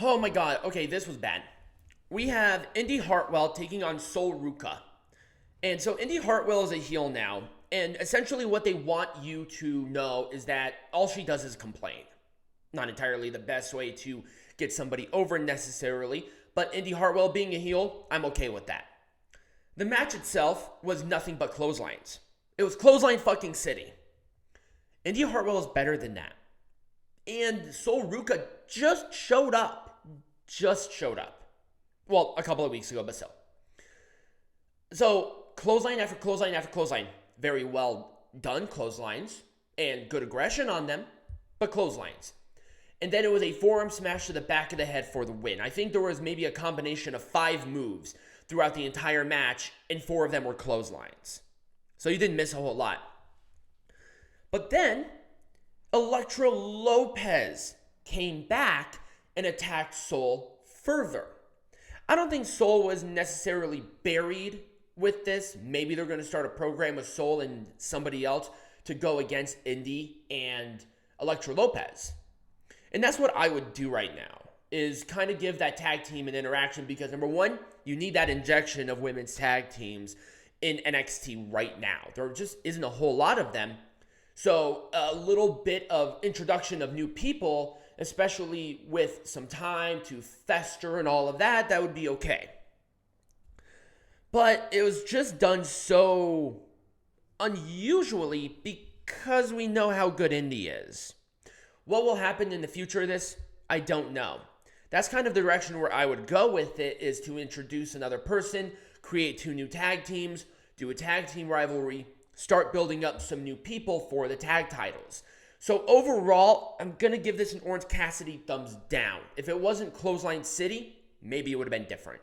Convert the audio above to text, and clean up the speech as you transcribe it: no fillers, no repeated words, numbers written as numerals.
Oh my god, okay, this was bad. We have Indi Hartwell taking on Ruca. And so Indi Hartwell is a heel now. And essentially, what they want you to know is that all she does is complain. Not entirely the best way to get somebody over necessarily, but Indi Hartwell being a heel, I'm okay with that. The match itself was nothing but clotheslines. It was clothesline fucking city. Indi Hartwell is better than that. And Ruca just showed up. Just showed up. Well, a couple of weeks ago, but still. So, clothesline after clothesline after clothesline. Very well done clotheslines. And good aggression on them. But clotheslines. And then it was a forearm smash to the back of the head for the win. I think there was maybe a combination of 5 moves throughout the entire match, and 4 of them were clotheslines. So you didn't miss a whole lot. But then, Elektra Lopez came back and attacked Soul further. I don't think Soul was necessarily buried with this. Maybe they're going to start a program with Soul and somebody else to go against Indi and Elektra Lopez. And that's what I would do right now, is kind of give that tag team an interaction, because number one, you need that injection of women's tag teams in NXT right now. There just isn't a whole lot of them. So a little bit of introduction of new people, especially with some time to fester and all of that, that would be okay. But it was just done so unusually because we know how good Indi is. What will happen in the future of this? I don't know. That's kind of the direction where I would go with it, is to introduce another person, create 2 new tag teams, do a tag team rivalry, start building up some new people for the tag titles. So overall, I'm going to give this an Orange Cassidy thumbs down. If it wasn't Clothesline City, maybe it would have been different.